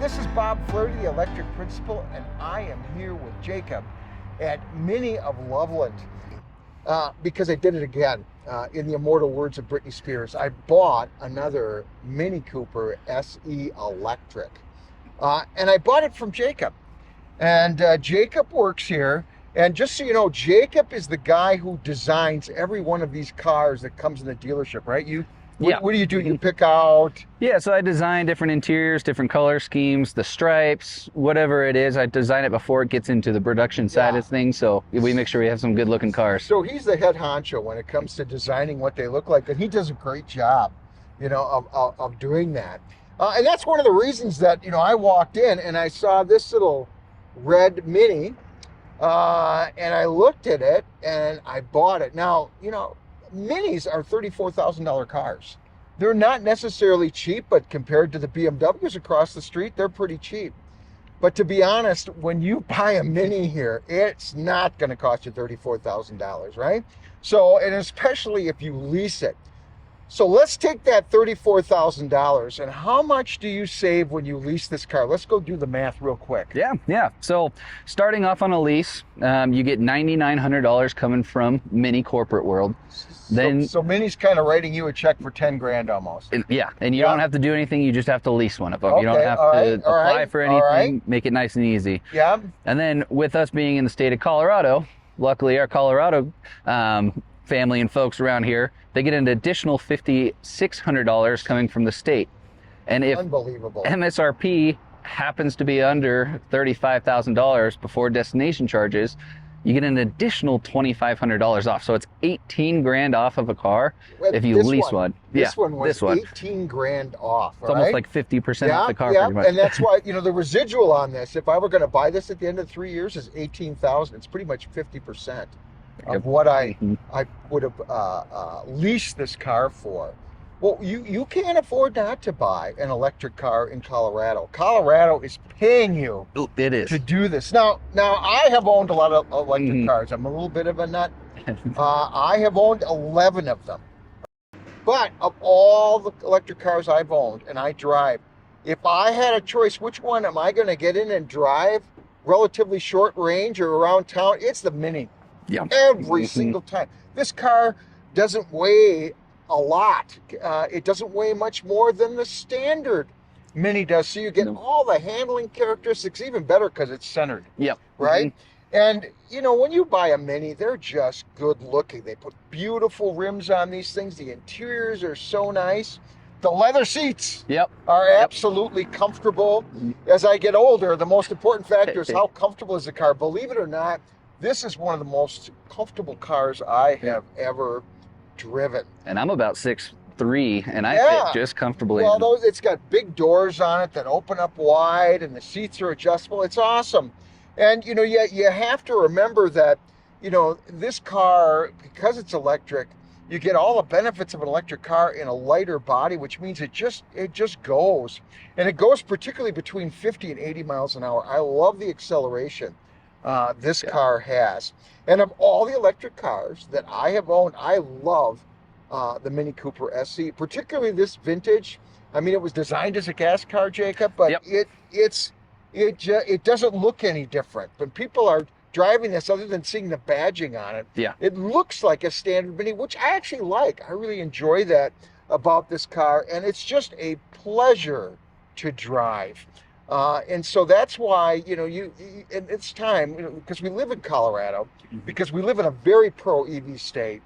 this is Bob Flaherty, the electric principal, and I am here with Jacob at Mini of Loveland because I did it again. In the immortal words of Britney Spears, I bought another Mini Cooper SE Electric, and I bought it from Jacob. And Jacob works here. And just so you know, Jacob is the guy who designs every one of these cars that comes in the dealership, right? What do you do? You pick out? Yeah, so I design different interiors, different color schemes, the stripes, whatever it is. I design it before it gets into the production side of things, so we make sure we have some good looking cars. So he's the head honcho when it comes to designing what they look like, and he does a great job, of doing that. And that's one of the reasons that, I walked in and I saw this little red Mini, and I looked at it and I bought it. Now, Minis are $34,000 cars. They're not necessarily cheap, but compared to the BMWs across the street, they're pretty cheap. But to be honest, when you buy a Mini here, it's not going to cost you $34,000, right? So, and especially if you lease it. So let's take that $34,000 and how much do you save when you lease this car? Let's go do the math real quick. Yeah. So starting off on a lease, you get $9,900 coming from Mini corporate world. So Mini's kind of writing you a check for 10 grand almost. And you don't have to do anything. You just have to lease one of them. You don't have to apply for anything. Make it nice and easy. Yeah. And then with us being in the state of Colorado, luckily our Colorado family and folks around here, they get an additional $5,600 coming from the state. And if Unbelievable. MSRP happens to be under $35,000 before destination charges, you get an additional $2,500 off. So it's 18 grand off of a car if you lease one. This one was 18 grand off. It's almost like 50% off the car. Pretty much. And that's why, the residual on this, if I were going to buy this at the end of 3 years, is $18,000. It's pretty much 50% of what I would have leased this car for. Well, you can't afford not to buy an electric car in Colorado. Colorado is paying you to do this. Now I have owned a lot of electric cars. I'm a little bit of a nut. I have owned 11 of them. But of all the electric cars I've owned and I drive, if I had a choice, which one am I going to get in and drive relatively short range or around town? It's the Mini. Yeah. Every single time. This car doesn't weigh a lot. It doesn't weigh much more than the standard Mini does. So you get all the handling characteristics, even better because it's centered. Yep. Right? And, when you buy a Mini, they're just good looking. They put beautiful rims on these things. The interiors are so nice. The leather seats are absolutely comfortable. As I get older, the most important factor is how comfortable is the car. Believe it or not, this is one of the most comfortable cars I have ever driven. And I'm about 6'3", and I fit just comfortably. Well, it's got big doors on it that open up wide, and the seats are adjustable. It's awesome. And, you have to remember that, this car, because it's electric, you get all the benefits of an electric car in a lighter body, which means it just goes. And it goes particularly between 50 and 80 miles an hour. I love the acceleration this car has. And of all the electric cars that I have owned, I love the Mini Cooper SE, particularly this vintage. I mean, it was designed as a gas car, Jacob, but it doesn't look any different. When people are driving this, other than seeing the badging on it, it looks like a standard Mini, which I actually like. I really enjoy that about this car, and it's just a pleasure to drive. And so that's why, and it's time, because we live in Colorado, because we live in a very pro-EV state,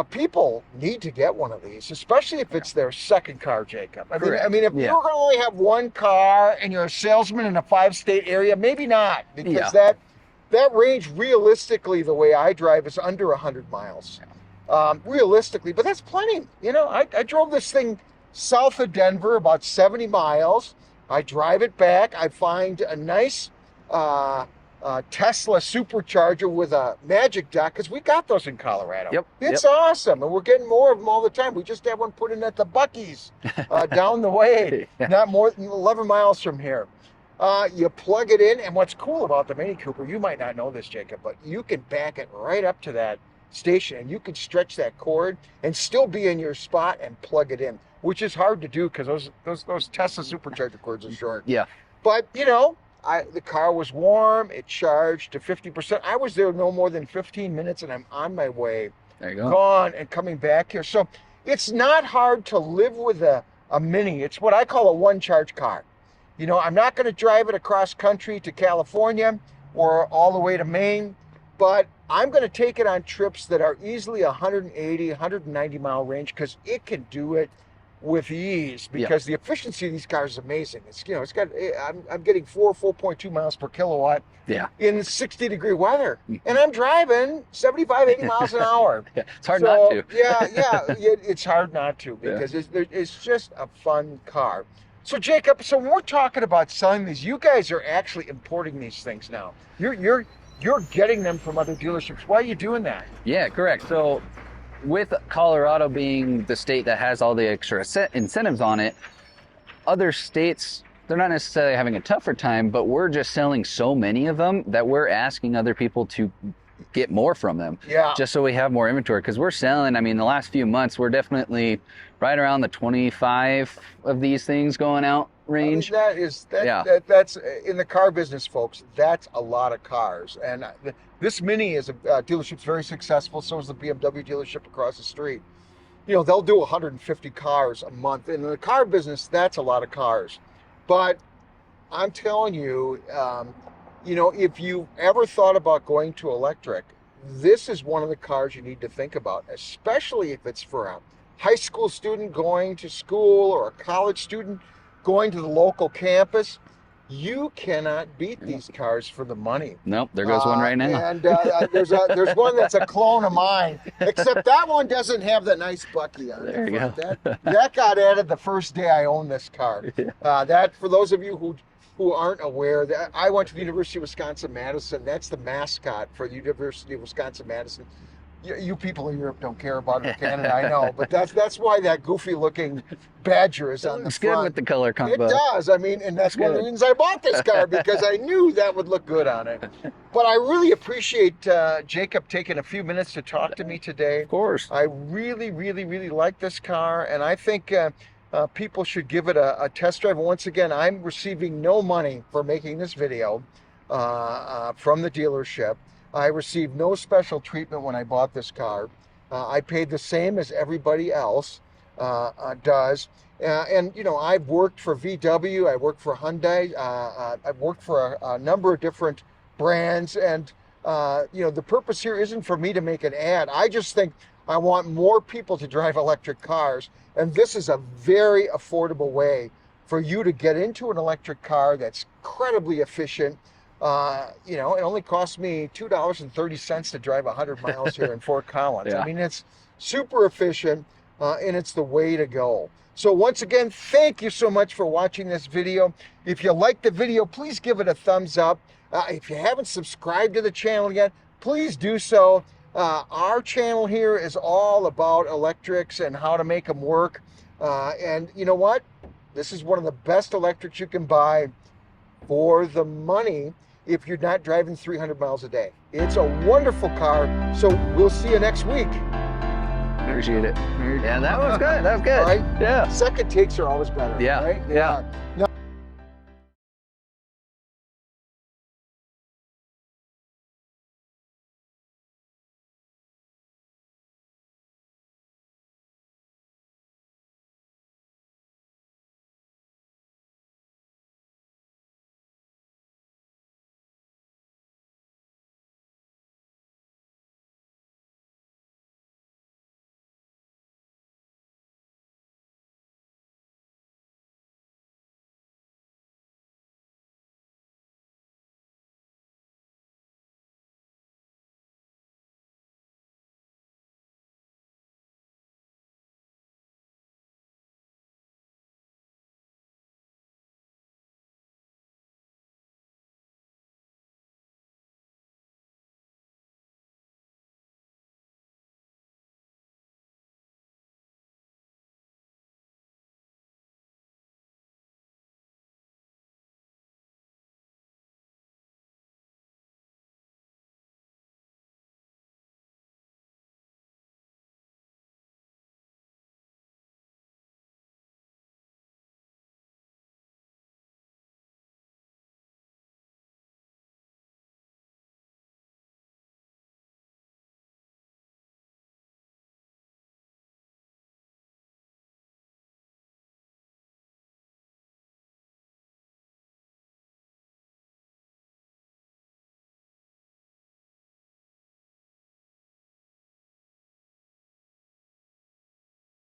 people need to get one of these, especially if it's their second car, Jacob. I mean, if you're going to only have one car and you're a salesman in a 5-state area, maybe not, because that range, realistically, the way I drive, is under 100 miles. Realistically, but that's plenty. I drove this thing south of Denver, about 70 miles. I drive it back. I find a nice Tesla supercharger with a magic dock, because we got those in Colorado. It's awesome, and we're getting more of them all the time. We just had one put in at the Buc-ee's down the way, not more than 11 miles from here. You plug it in, and what's cool about the Mini Cooper, you might not know this, Jacob, but you can back it right up to that station, and you could stretch that cord and still be in your spot and plug it in, which is hard to do because those Tesla supercharger cords are short. Yeah. But the car was warm. It charged to 50%. I was there no more than 15 minutes, and I'm on my way. There you go. Gone and coming back here. So it's not hard to live with a Mini. It's what I call a one-charge car. I'm not going to drive it across country to California or all the way to Maine, but I'm going to take it on trips that are easily 180, 190 mile range because it can do it with ease because the efficiency of these cars is amazing. It's got I'm getting 4.2 miles per kilowatt in 60-degree weather, and I'm driving 75, 80 miles an hour. It's hard not to. It's hard not to because it's just a fun car. So Jacob, when we're talking about selling these, you guys are actually importing these things now. You're getting them from other dealerships. Why are you doing that? Yeah, correct. So with Colorado being the state that has all the extra incentives on it, other states, they're not necessarily having a tougher time, but we're just selling so many of them that we're asking other people to get more from them. Yeah. Just so we have more inventory. Because we're selling, the last few months, we're definitely right around the 25 of these things going out range. That's in the car business, folks. That's a lot of cars. And this Mini is a dealership's very successful. So is the BMW dealership across the street. They'll do 150 cars a month. In the car business, that's a lot of cars. But I'm telling you, if you ever thought about going to electric, this is one of the cars you need to think about, especially if it's for a high school student going to school or a college student going to the local campus. You cannot beat these cars for the money. Nope, there goes one right now. And there's one that's a clone of mine, except that one doesn't have the nice Bucky on it. There you go. That got added the first day I owned this car. That, for those of you who aren't aware, that I went to the University of Wisconsin-Madison. That's the mascot for the University of Wisconsin-Madison. You people in Europe don't care about it in Canada, I know, but that's why that goofy-looking Badger is on the front. It's good with the color combo. It does. And that's one of the reasons I bought this car, because I knew that would look good on it. But I really appreciate Jacob taking a few minutes to talk to me today. Of course. I really, really, really like this car, and I think people should give it a test drive. Once again, I'm receiving no money for making this video from the dealership. I received no special treatment when I bought this car. I paid the same as everybody else does. And I've worked for VW, I worked for Hyundai, I've worked for a number of different brands. And, the purpose here isn't for me to make an ad. I just think I want more people to drive electric cars. And this is a very affordable way for you to get into an electric car that's incredibly efficient. It only cost me $2.30 to drive 100 miles here in Fort Collins. Yeah. It's super efficient, and it's the way to go. So once again, thank you so much for watching this video. If you liked the video, please give it a thumbs up. If you haven't subscribed to the channel yet, please do so. Our channel here is all about electrics and how to make them work. And you know what? This is one of the best electrics you can buy for the money if you're not driving 300 miles a day. It's a wonderful car. So we'll see you next week. Appreciate it. Yeah, that was good. That was good. All right? Yeah. Second takes are always better. Yeah. Right? Yeah. Now,